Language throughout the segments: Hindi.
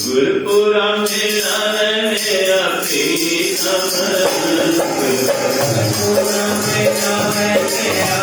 गुरपुरा मेरा मेरा प्रीतम गुरपुरा मेरा मेरा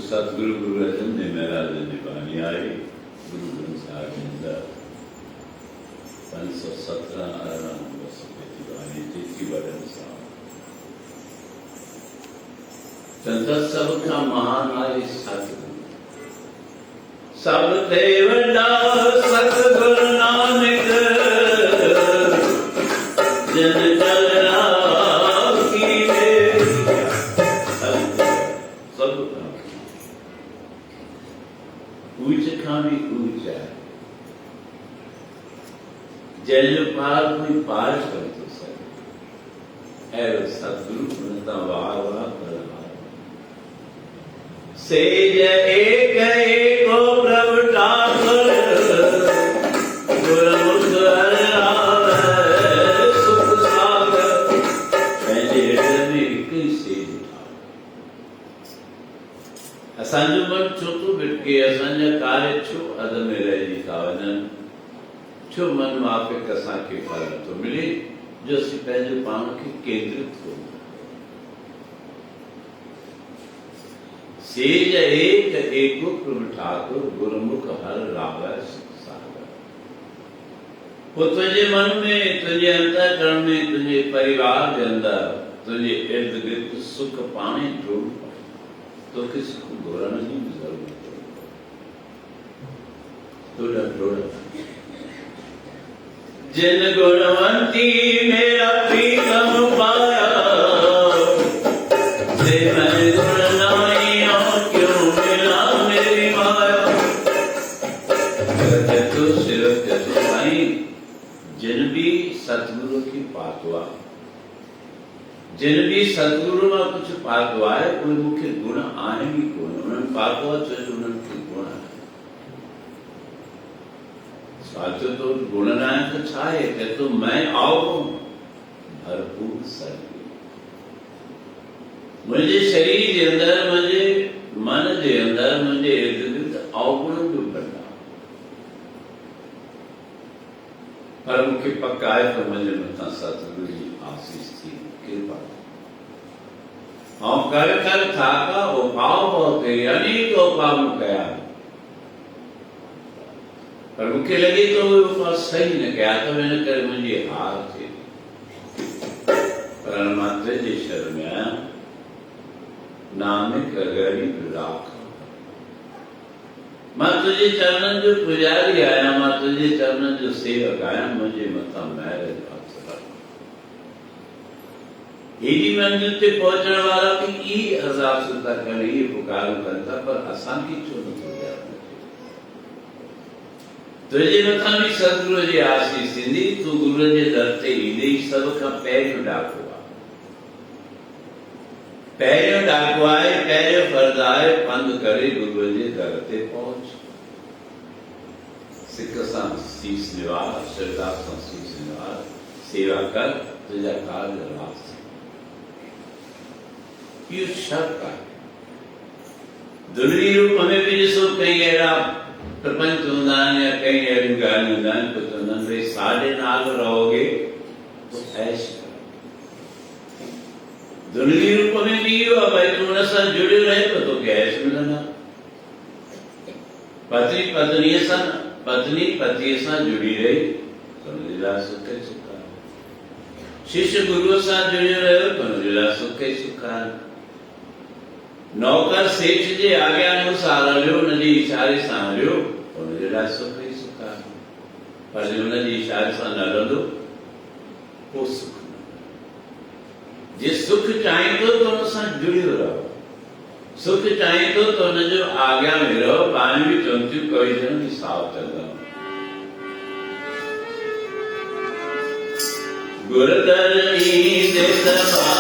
सतगुरु गुरु अर्जन ने मेरा निभानी आई गुरु ग्रंथ साहिब जी 517 आराम बस निभानी जिसकी वजह से संत सबका महान आई सतगुरु सब ते वड्डा सतगुरु नानक जन चलना की ऊंच खानी ऊंचा जल पार कोई पार कर तो सके ऐ सतगुरु बनता वाह सेज एक एको प्रभु ठाकुर गुरमुख हर आवे सुख सागर पंहिंजे हृदय में हिकु ई सेज ठाहो। असांजो मन छो थो भिटके, असांजा कार्य छो अध में रहिजी था वञनि, छो मन माफ़िक असांखे फल नथो मिले जो असीं पंहिंजे पाण खे केंद्रित करूं। सेज एक एको प्रभु ठाकुर गुरमुख हर रावै सुख सागर। वो तुझे मन में, तुझे अंतःकरण में, तुझे परिवार के अंदर, तुझे इर्द गिर्द सुख पाने ढूंढ तो किसी को घोरने की जरूरत है। जिन गुणवंती मेरा प्रीतम पाया, से मैं गुण नाई और क्यों मिला मेरी माया। तो सिर्फ साईं जिन भी सतगुरु की बात हुआ, जिन भी सतगुरु में कुछ पात हुआ है उन मुख्य गुण आने भी कोन, उन्हनि पात हुआ तो उन्हनि गुण है साचो तो गुण ना है तो छाए के तो मैं आओ भरपूर सर्व मुझे शरीर के अंदर, मुझे मन के अंदर, मुझे इर्द गिर्द अवगुण जो बनना पर मुख्य पक्का है तो मुझे मथा सतगुरु जी आशीष थी कृपा। हम कर कर थाका उपाव बहुत अनेक उपाव कया पर मुख्य लगे तो वो सही न कया तो मैंने कर मुझे हार थी परमात्मा जी शरण में आया नाम गरीब राख। मां तुझे चरणन जो पुजारी आया, मां तुझे चरणन जो सेवक आया, मुझे मथा महर एडी मंजिल ते पहुंचण वाला भी ई अरदास था करे, ये पुकार करता पर आसान की छो न थो दिया। तुझे मथा भी सतगुरु जी आशीष थींदी, तू गुरु जे दर ते ईंदे सब खां पहिरियों डाको आहे, पहिरियों डाको आहे, पहिरियों फर्ज़ आहे पंध करे गुरु जे दर ते पहुच। सिक सां सीस निवार, श्रद्धा सां सीस निवार, सेवा कर, तुझा कार्य रास ये शर्त है। दुनिया रूप हमें भी जिसो कहीं अड़ा प्रपंच उन्दान या कहीं अड़ी गाली उन्दान को तो नंद रे साढ़े नाल रहोगे तो ऐश करो। दुनिया रूप में भी हो भाई तुम ऐसा जुड़े रहे तो क्या ऐश मिलना। पत्नी पत्नी सा, पत्नी पति सा जुड़ी रही तो लीला सुख सुखा। शिष्य गुरु सा जुड़े रहे तो लीला सुख सुखा। नौकर सेठ जे आज्ञा अनुसार हलियो, उनजी इशारे सां हलियो उनजे लाइ सुख ई सुख आहे, पर जे उनजी इशारे सां न हलंदो पोइ सुख न। जे सुख चाहींदो त उन सां जुड़ियो रहो, सुख चाहींदो त उनजो आज्ञा में रहो। पाणी बि चवनि थियूं कवि जन की साव चंदन गुरदर ईंदे दरबार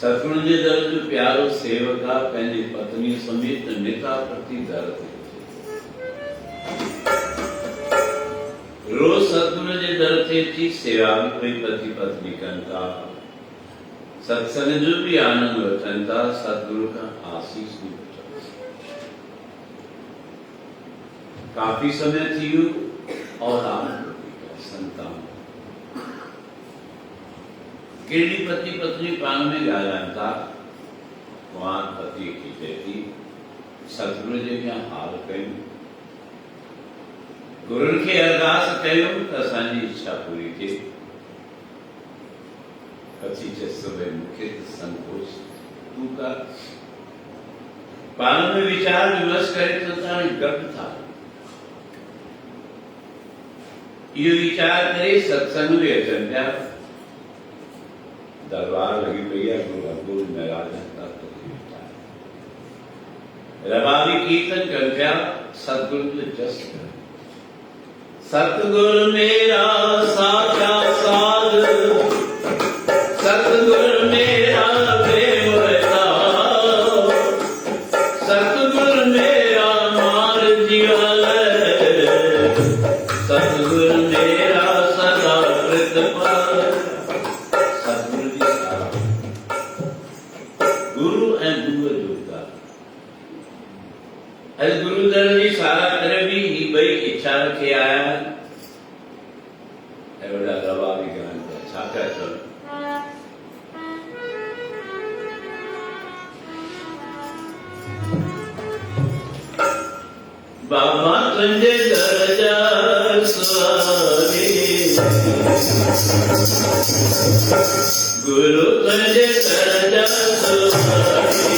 सतगुण जे दर जो प्यारो सेवका पंहिंजी पत्नी समेत निका प्रति दर रोज सतगुरु जे दर ते थी सेवा भी कोई पति पत्नी करता, सत्संग जो भी आनंद वठंता, सतगुरु का आशीष भी वठंता। काफी समय थी और आनंद संतान केड़ी पति पत्नी पान में ॻाल्हाइनि वहां पति की बेटी सतगुरु जे अॻियां हाल कयूं, गुरुनि खे अरदास कयूं त असांजी इच्छा पूरी थिए। पति चएसि भई मूंखे त संकोच तूं कर, पाण में वीचार विमर्श करे त हाणे गॾु था इहो वीचार करे सत्संग में अचनि पिया। दरबार लगी पई आहे, गुरु महाराज रबाबी कीर्तन कर पिया, सतगुरु जो जस कर। सतगुरु मेरा साचा साध, सतगुरु मेरा बेवता, सतगुरु मेरा मार जीवल, सतगुरु मेरा सदा कृतपाल। सतगुरु जी सारा गुरु ऐं गुरु जोता अॼु गुरु दर जी सारा करे भी ही ॿई इच्छा रखे आया ऐं वॾा दवा बि कनि पिया। छा पिया चवनि? बाबा तुंहिंजे दर जा सुवारी, गुरु तुंहिंजे दर जा सुवारी,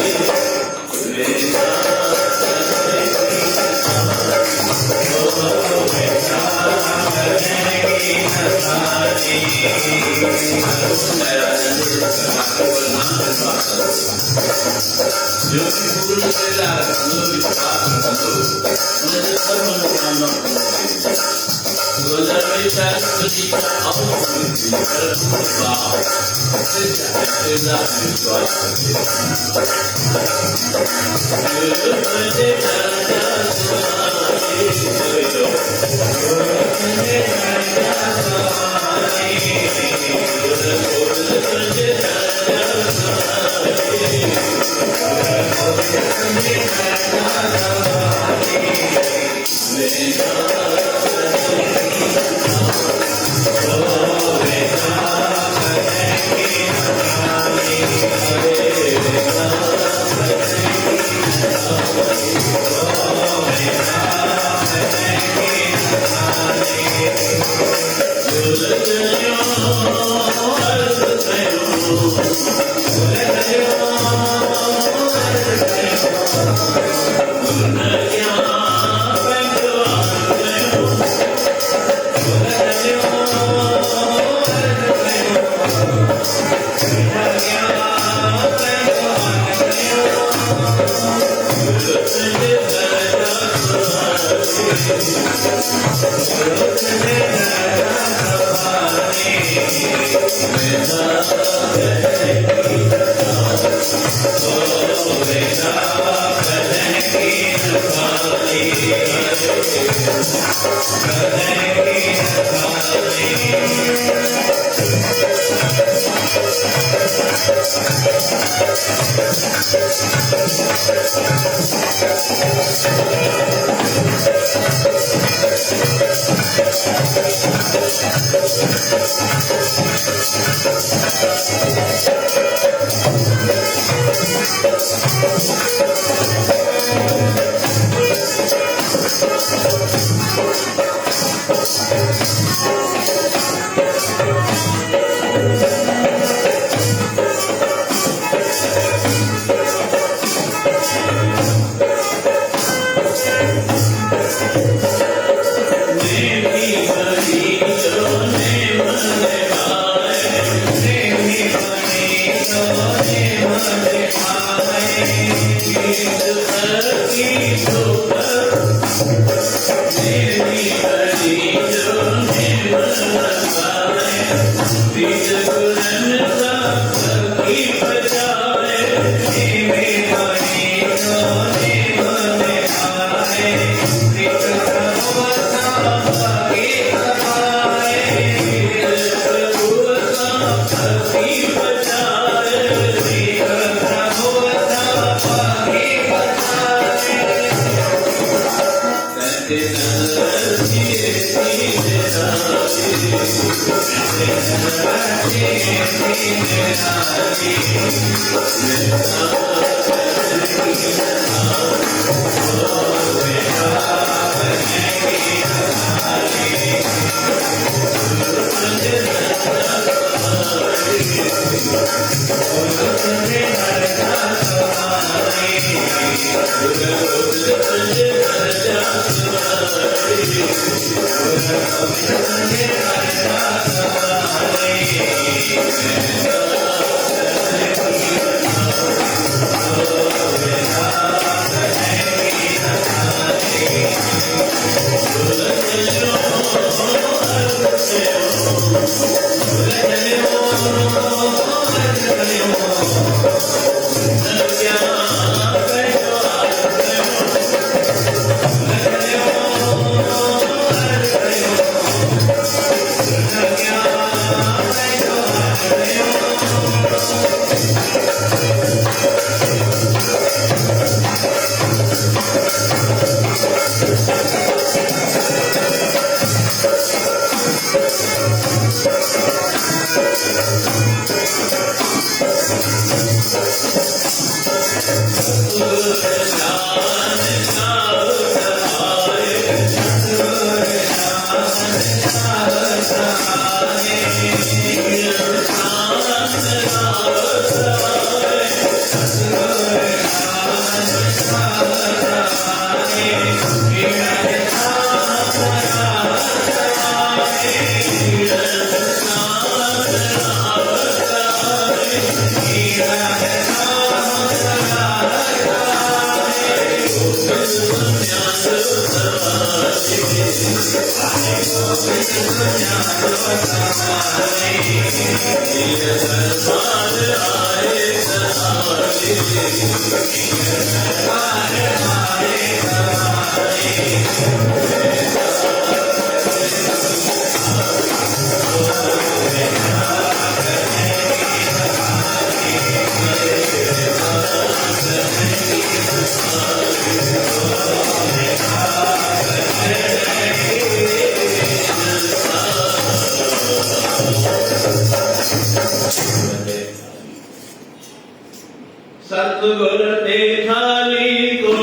सतगुर देखाली को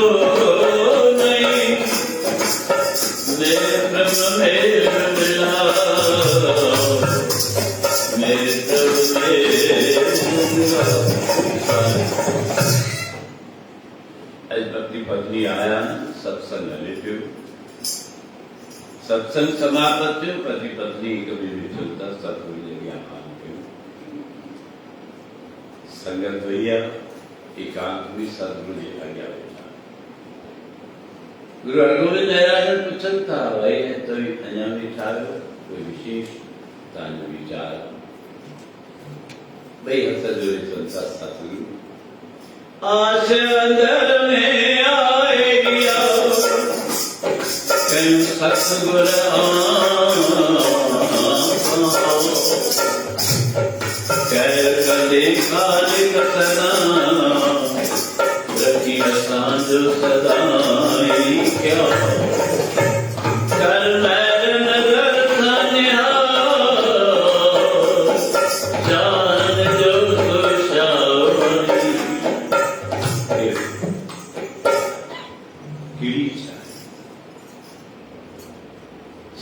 नहीं नेत्र में मिला नेत्र आज पति पत्नी आया सत्संग लेते सत्संग समाप्त पति पत्नी कभी भी चलता सतगुरु जगह संगत भैया एकांत भी सदगुरु जी आ गया बेटा गुरु हरगोविंद दयाल पूछन था भाई है तो अन्य विचार कोई विशेष तान विचार भाई हंसा जो संसा सतगुरु आश अंदर में आए गया कहीं सतगुरु देखा सदा रखी सांझ सदाई क्या कर मैर नजर सन्या जान जो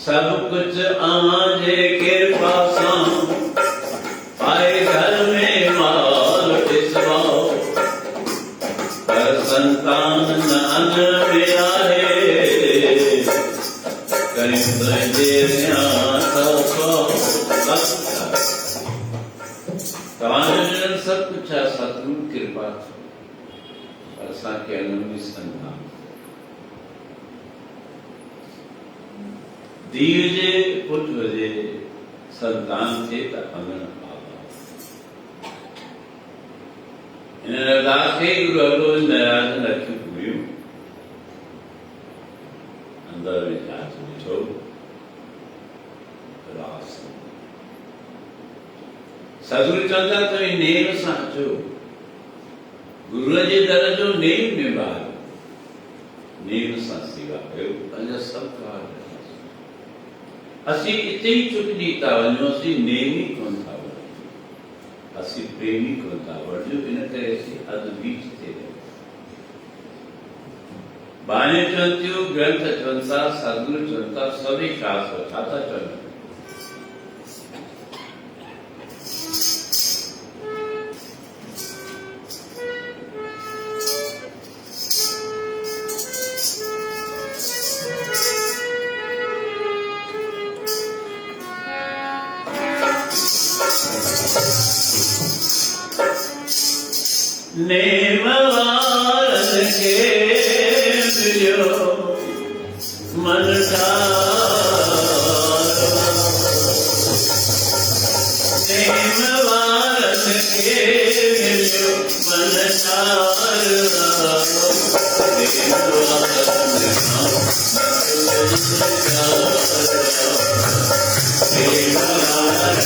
सब कुछ आजे कृपा सा आए घर में माल पिसवाओ पर संतान नान मिला है कहीं तुझे सब कुछ है सतगुरु कृपा असा के अनुमति संतान दीजे पुत्र जे संतान थे त अंगण इन अरदास खे गुरु हरगोविंद दयाल रखी हुई अंदर में जांच ॾिठो रास सतगुरु चवंदा त नेम सां अचो, गुरूअ जे दर जो नेम निभायो, नेम सां सेवा कयो, पंहिंजा सभु कार्य असीं इते ई चुकजी था वञूं, असीं नेमी कोन था वञूं, असीं प्रेमी कोन था वञूं, इन करे असीं अधु बीच ते बाणियूं चवनि थियूं, ग्रंथ चवनि था, सतगुरु चवनि था, सभई शास्त्र छा था चवनि? नेम वारन के मिलियो मन ठारो, नेम वारन के मिलियो मन ठारो, नेम वारन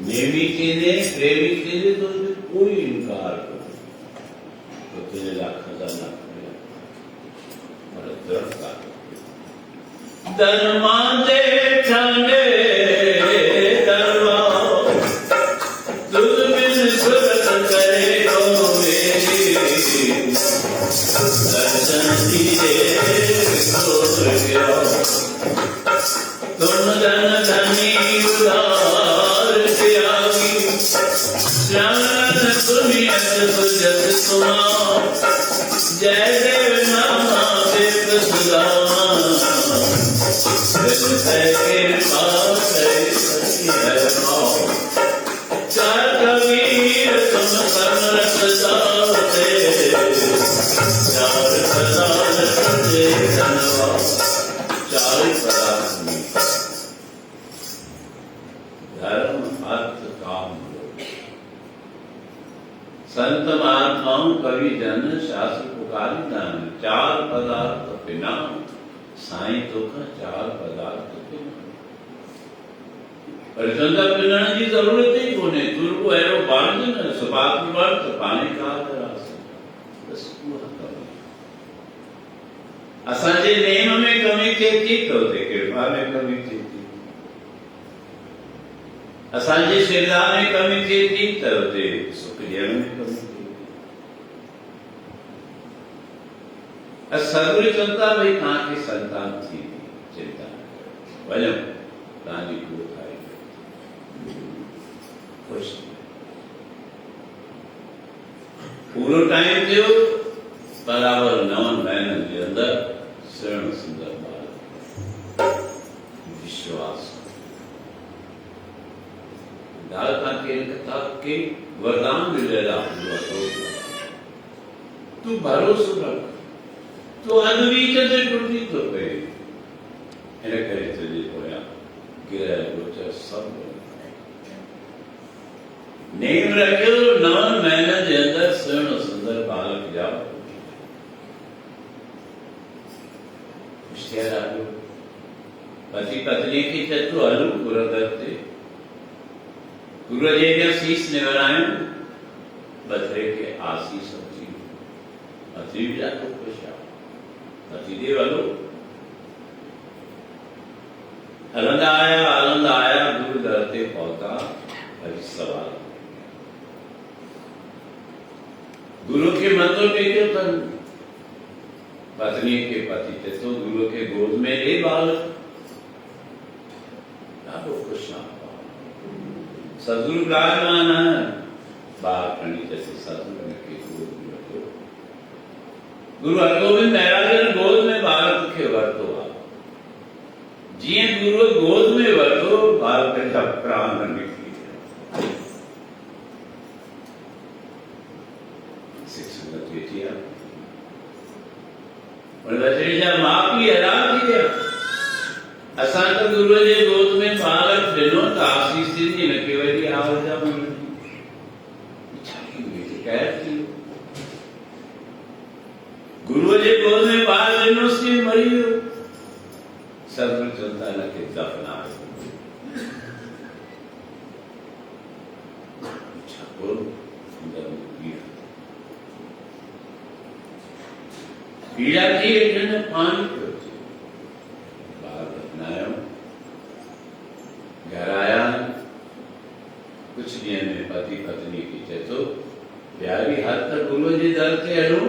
नेमी चीजें प्रेमी चीजें तो कोई इनकार करो तो तुझे लाख खजाना धर्मा दे ठंडे धर्मा तुझ बिन सुरत करे को मेरी दर्शन दिए छोड़ गया तुम धन धनी उदार त्यागी श्याम सुनियत सुजत सुना जय देव नामा देव सुदामा चार कबीर तुम समरस दाते चार पदार्थ तुझे धनवा चार पदार्थ धर्म अर्थ काम संत महात्माओं कवि जन शास्त्र पुकारी दान चार पदार्थ बिना साईं तो का चार पदार्थ परिचंदा पिलाने की जरूरत ही कोने तुरको एरो बांध न सबात की बात तो पानी का रास बस पूरा करो असांजे नेम में कमी थी तो दे कृपा में कमी थी असांजे श्रद्धा में कमी थी तो दे सुक्रिया में कमी थी सदगुरु चिंता भाई कहाँ की संतान थी चिंता वजह कहाँ की को था खुश पूरा टाइम थियो बराबर 9 महीने के अंदर शरण सुंदर बाल विश्वास दालता के किताब के वरदान मिलेगा तू भरोसा रख तो अनवीच ते टूटी तो पे એને કહે છે જે હોયા गिरह गोचर सब नेम रखियो 9 महीने के अंदर स्वर्ण सुंदर बालक जाओ होशियार आयो पति पत्नी की चतु अलू गुरु करते गुरु जी ने शीश निवरायो बदरे के आशीष होती अति भी जातो खुश पति देव अलू आनंद आया गुरु दरते पहुंचा हरि सवाल गुरु के मंत्र टेके तन पत्नी के पति थे तो गुरु के गोद में ले बालक आपको कुछ ना सदगुरु विराजमान है बालकनी जैसे सदगुरु के गोद में रखो गुरु हरगोविंद महाराज गोद में बालक के वर्तो जिये गुरु गोद में वर्तो बालक का प्राण निकली शिक्षण बेटिया और बच्चे जब मां की हैरान थी गया असा तो गुरु जी गोद में बालक दिनों तो आशीष दी न केवल आवाजा मन कह थी गुरु जी गोद में बाल दिनों से मरी हो सदगुरु चलता है कि दफना पीड़ा थी એટલે પાણી પીયો છે બહાર अपनायो घर आया कुछ दिन में पति पत्नी की थे तो प्यारी हाथ तक गुरु जी दर थे अनु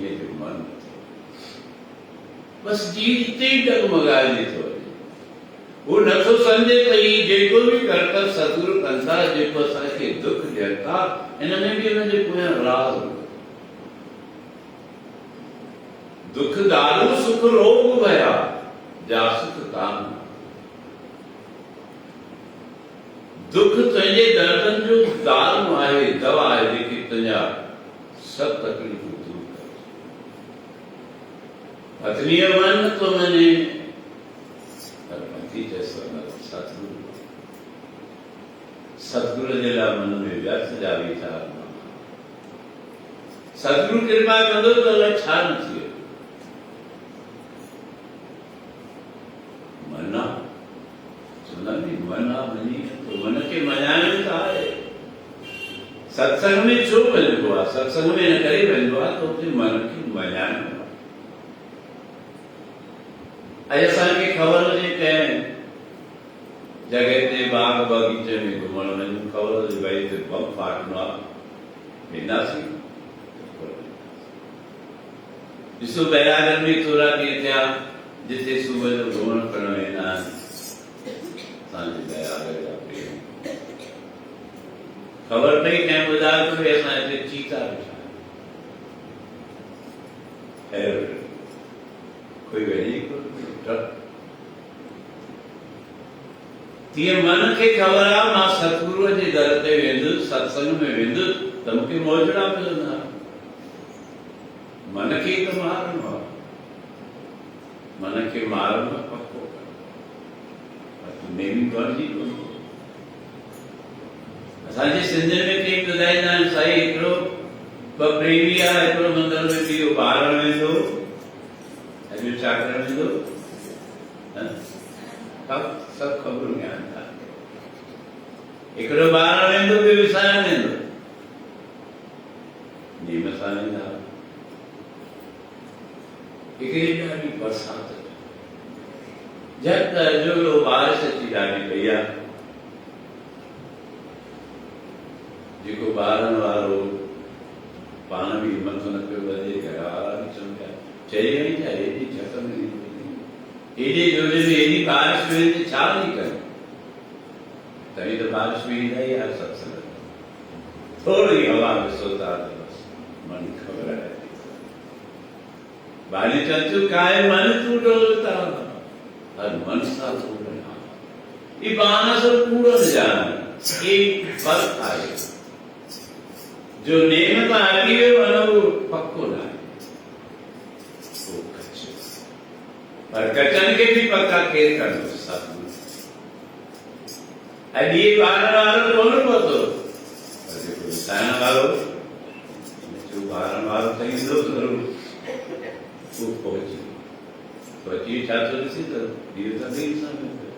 ये जो मन बस जीते ही डगमगा दी थो वो नथो संजय तई जेको भी करता सतगुरु कंसा जेको असांखे दुख ॾियता इन में भी उनजे पोयां राज दुख दारू सुख रोग भया जा सुख कान दुख तुझे दर्दन जो दारू आहे दवा आहे जेकी तुंहिंजा सब तकलीफ़ूं दूर करे पत्नीअ मन तो मने पर पति जैसो न सतगुरु सतगुरु जे लाइ मन में व्यर्थ जा वीचार सतगुरु कृपा कंदो त अलाए छा न थिए मना सुनामी मना मनी तो मन के मनाइण त आहे सत्संग में छो वञिबो आहे सत्संग में न करे वञिबो आहे त उते मन खे मनाइणो आहे अॼु असांखे ख़बर हुजे कंहिं जॻह ते बाग बगीचे में घुमण वञूं ख़बर हुजे भई हिते बम फाटणो आहे वेंदासीं ॾिसो बैरागढ़ में थोरा ॾींहं थिया जिते सुबुह जो घुमण फिरण वेंदा आहिनि असांजे बैरागढ़ जा प्रेम ख़बर पई कंहिं ॿुधायो त भई असां हिते चीता ॾिठा आहिनि कोई वञे तीअं मन खे ख़बर आहे मां सतगुरूअ जे दर ते वेंदुसि सत्संग में वेंदुसि त मूंखे मौजड़ा मिलंदा मन खे त मारणो आहे मन खे मारणो पको नेमी बणजी कोन्हे असांजे सिंध में कंहिं ॿुधाईंदा आहिनि साईं हिकिड़ो ॿ प्रेमी आहे हिकिड़ो मंदर में ॿियो ॿारण वेंदो अॼु छा करण वेंदो सब ख़बरूं आहिनि हिकिड़ो ॿारण वेंदो ॿियो विसारण वेंदो नेम सां वेंदा हिकिड़ी ॾाढी बरसात झटि जो बारिश अची ॾाढी पई आहे जेको ॿारनि वारो पाण बि हिमत न पियो वधे घर वारा बि चवनि पिया चई वई छा हेॾी झट में एॾे जोड़े में एॾी बारिश में त छा थी करे तॾहिं त बारिश में ईंदा ई आहे सत्संग थोरी हवा ॾिसो था त बसि मन ख़बर आहे बाली चंचू काय मन तू डोलता हर मन सा पूर्ण ये बानस और पूर्ण जान एक फर्क आए जो नेम का आदि है वो पक्को ना वो कच्चे पर कच्चन के भी पक्का केर कर दो सब अब ये बारह कौन बोलो अरे कोई साना वालो जो बारह वालो सही दो करो वो पहुंची छात्र से तो देवता भी इंसान है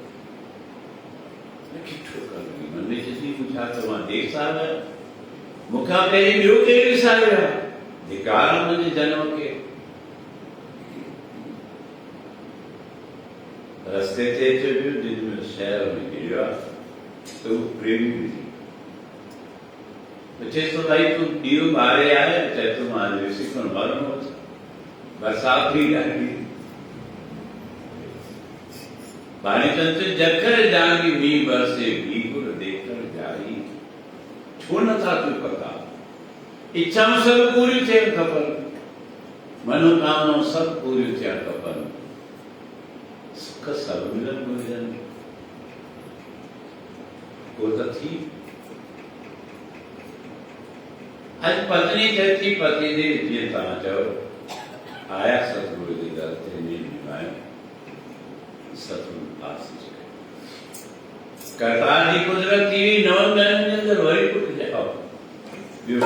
लेकिन ठोकर नहीं मन में जितनी पूछा तो वहां देख साल है मुखा पे न्यू के भी साल है धिकार मुझे जन्म के रास्ते थे जो भी दिन में शहर में गिरा तो प्रेमी भी बच्चे तो भाई तू दियो मारे आए चाहे तुम आदिवासी को मालूम हो बरसात भी लगी बाणी चंचल जखर जागी मी बरसे भीगुर देखकर जाई छो न था तू पता इच्छा सब पूरी थे खबर मनोकामना सब पूरी थे खबर सुख सब मिलन मिलन को तो थी आज पत्नी थी पति दे जी ता जाओ आया सतगुरु जी दर ते निभाए सतगुरु पास करतार जी कुदरती नव गण के अंदर वही कुछ जाओ बियो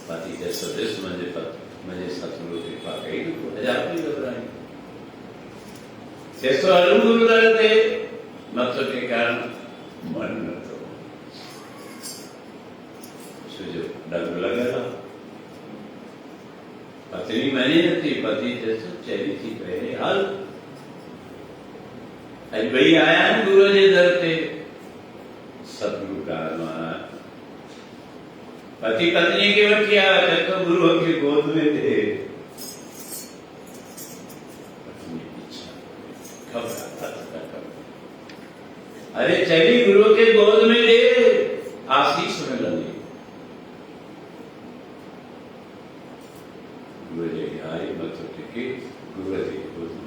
पति जैसे देश मुझे सतगुरु की कृपा कही तो हजार भी घबराई जैसे अलगुरु दर ते मत के कारण मन न तो सुजो डग लगेगा पत्नी मनी थी, पति जैसे चली थी पहले हाल। अज भाई आया है गुरु जी दर पे, सतगुरु का महाराज पति पत्नी के वक्त किया तो गुरु की गोद में थे। अरे चली गुरु के गोद में दे, आशीष में लगे। गुरु जी आई मत टिके, गुरु जी गोद में,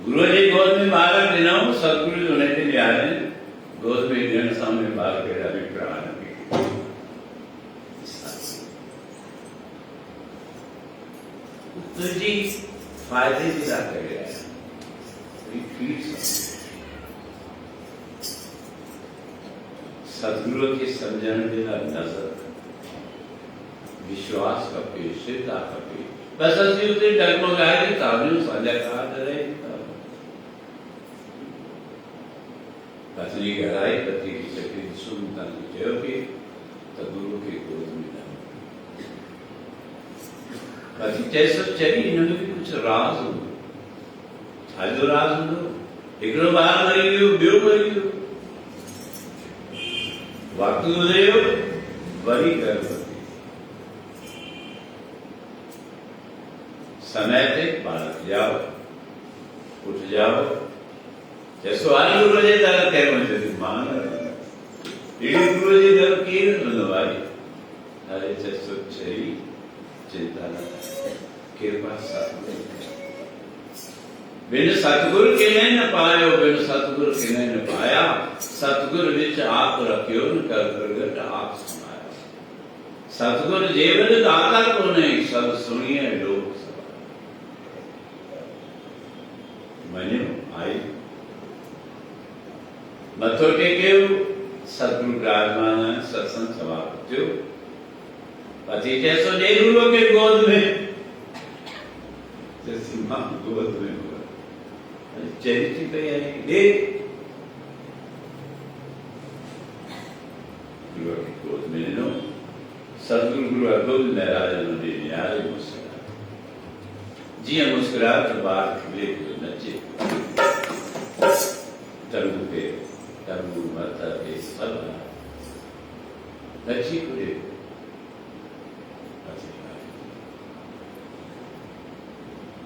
गुरु जी गोद में बालक देना, सदगुरु होने के लिए आ रहे हैं गोद में जन सामने बालक के अभिप्राय तो जी फायदे की बात कर रहा है। सदगुरु के समझण बिना नजर विश्वास का पेश, श्रद्धा का पेश, बस असली उतने डगमगाए कि ताबने साझा कहा दे रहे पत्नी गहराई, पति की चक्री सुनता की तो गुरु के गोद में पति जैसे चली। इन्होंने भी कुछ राज हो, आजो राज हो, एकड़ो बाहर मरी गयो, बियो मरी गयो, वक्त गुजरियो, वरी गर्भवती, समय थे बालक जाओ, उठ जाओ, जैसो आई गुरु जी दर कह मुझे मान इडी गुरु जी दर की नवाई। अरे जैसो चली चिंता न कृपा सतगुरु, बिन सतगुरु के न पायो, बिन सतगुरु के न पाया, सतगुरु विच आप रखियो न कर प्रगट आप सुनाया। सतगुरु जीवन दाता को नहीं, सब सुनिए लोक सभा। मनो आई मथो टेक्यो, सतगुरु विराजमान सत्संग समाप्त थयो। पति जैसो जे गुरु के गोद में, जैसी मां गोद में हुआ चरित्र पे आई देख गुरु के गोद में नो सदगुरु गुरु अगुल नाराज ने यार मुस्कुरा जी, मुस्कुरा तो बात खिले को नचे तरु पे तरु माता के सब नची को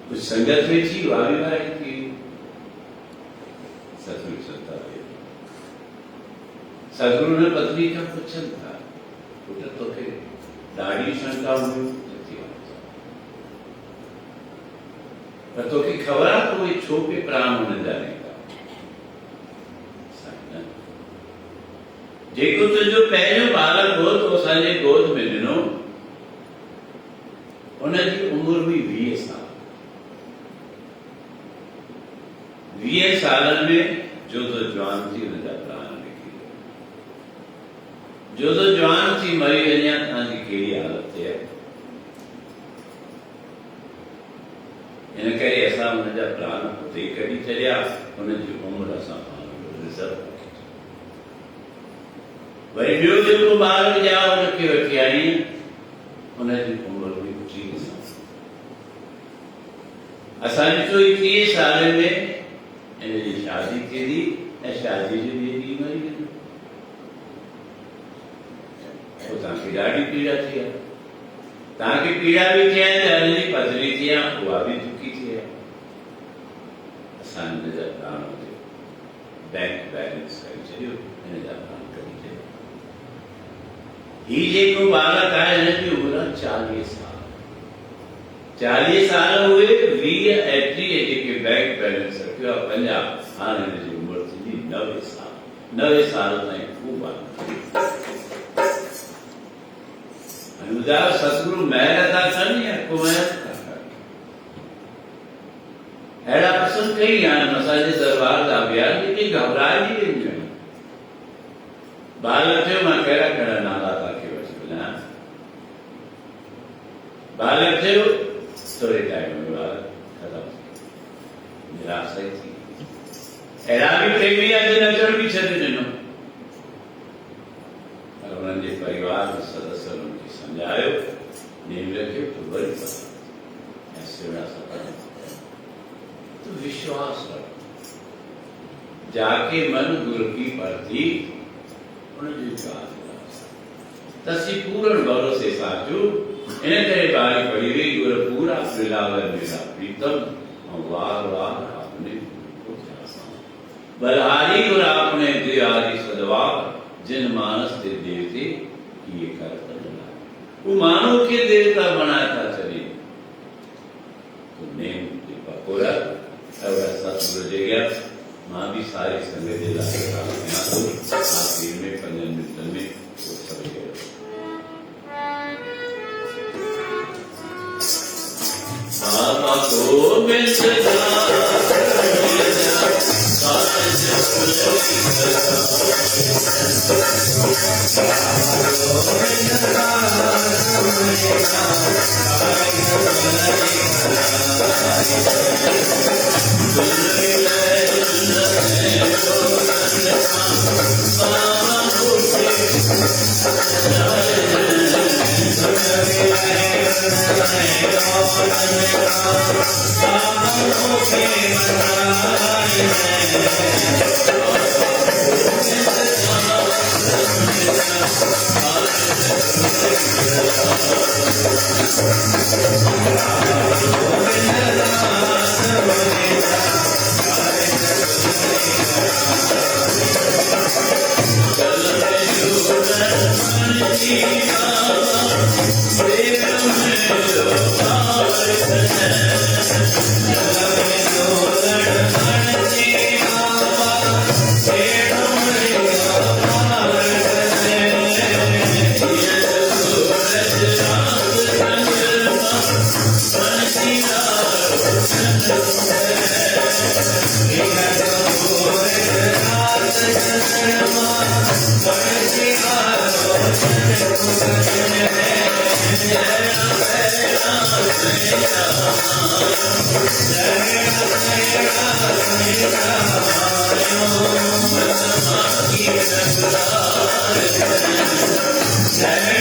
कुछ संगत में थी, वाली वाली थी, सतगुरु सत्ता दे। सतगुरु ने पत्नी का क्वेश्चन था, उठा तो फिर दाढ़ी शंका हुई तो की खबर तो ये छोटे प्राण होने जाने का जेको तो जो पहले बालक हो तो असांजे गोद में ॾिनो, उनकी उम्र हुई 20 साल। 20 साल में जो तो जवान थी उनजा प्राण निकरी, जो तो जवान थी मरी वञा तव्हांजी कहिड़ी हालत थिए। इन करे असां उनजा प्राण हुते कढी छॾिया, उनजी उम्र असां रिजर्व वरी ॿियो जेको ॿार ॼा उनखे वठी आई, उनजी उम्र हुई 30 साल। असां ॾिठो 30 साल में इनजी शादी थी थी ऐं शादी जे ॿिए ॾींहुं मरी वञो। पोइ तव्हांखे ॾाढी पीड़ा थी आहे, तव्हांखे पीड़ा बि थी आहे त हिनजी पत्नी थी आहे, उहा बि दुखी थी आहे। असां हिनजा प्राण बैंक बैलेंस करे छॾियो, हिनजा प्राण कढी छॾियो। हीउ जेको बालक आहे हिनजी उमिरि 40 साल। 40 साल हुए 20 ऐं 30 जेके बैंक बैलेंस रखियो आहे 50, हाणे हिनजी उमिरि थी 90 साल। 90 साल ताईं खूब आहे। ॿुधायो सतगुरु महर था कनि या कुमहर था कनि? अहिड़ा पसंदि कई आहिनि असांजे दरबार जा ॿिया जेके घबराइजी वेंदियूं आहिनि। बालक थियो, मां कहिड़ा कहिड़ा नाला तव्हांखे वठी ॿुधायां। बालक थियो, थोरे टाइम में बालक ख़तमु, निराश ई थी। अहिड़ा बि प्रेमी अॼु अचण बि छॾे ॾिनो, पर उन्हनि जे परिवार जे सदस्य उन्हनि खे सम्झायो नेम रखे तो बड़ी ऐसे बड़ा सफल तो विश्वास रखो जाके मन गुरु की परती उन्हें विश्वास तसी पूर्ण भरोसे साचू इन्हें तेरे बारी पड़ी गई गुरु पूरा मिलावर मेरा प्रीतम वार वार आपने बलहारी गुरु आपने दे आदि सदवार जिन मानस दे देवते किए कर वो मानव के देवता बनाया था चलिए तो नेम पकोड़ा अब ऐसा सूरज गया माँ भी सारी संगत आखिर में 15 मिनट में वो सब गया आमा को Jai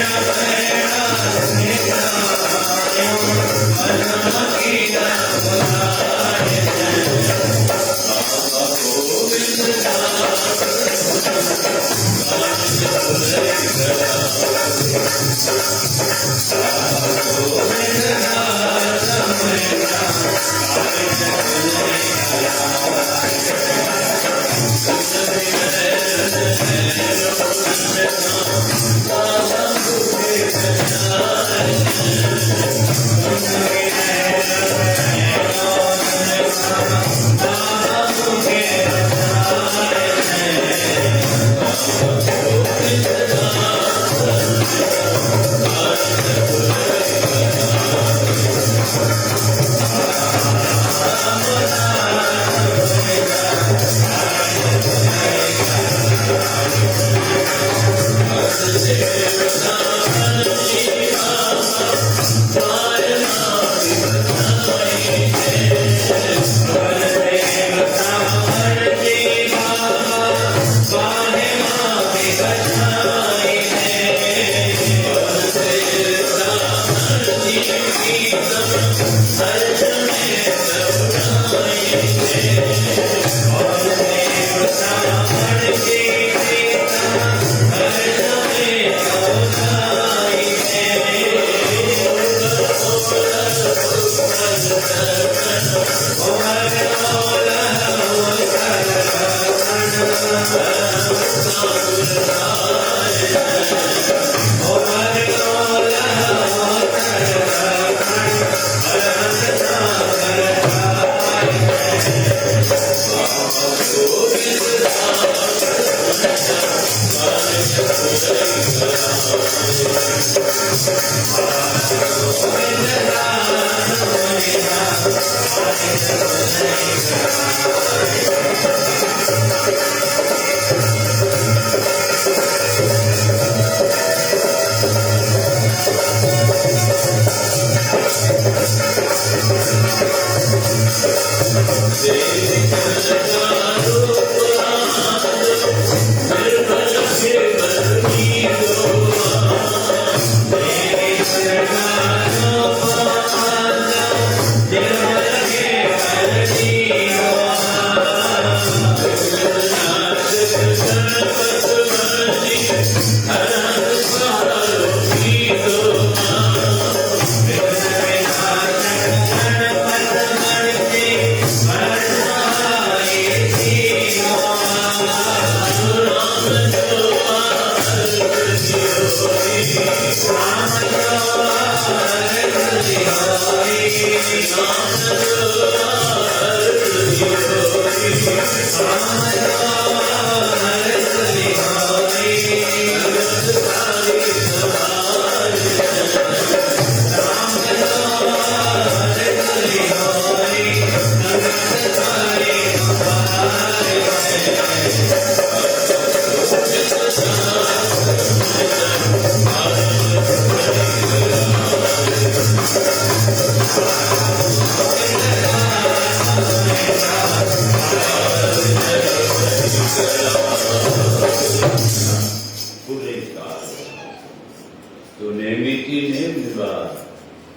तो नेमिति नेम निवार,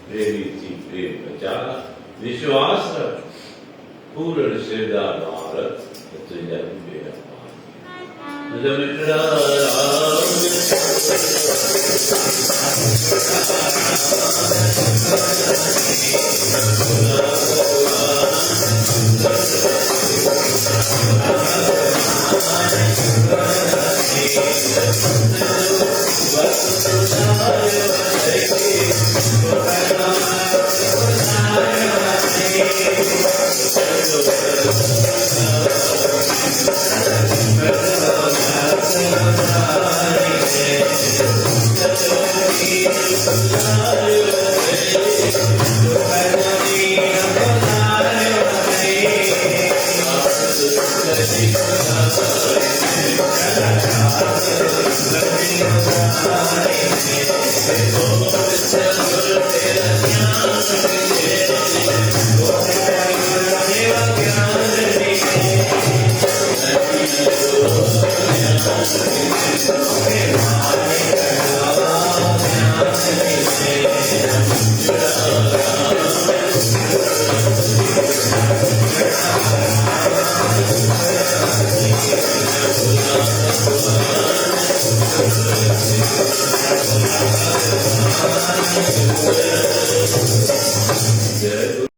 प्रेमिति प्रेम बचा, विश्वास रख, पूर्ण श्रद्धा भारत, तुझे मेरा मतलब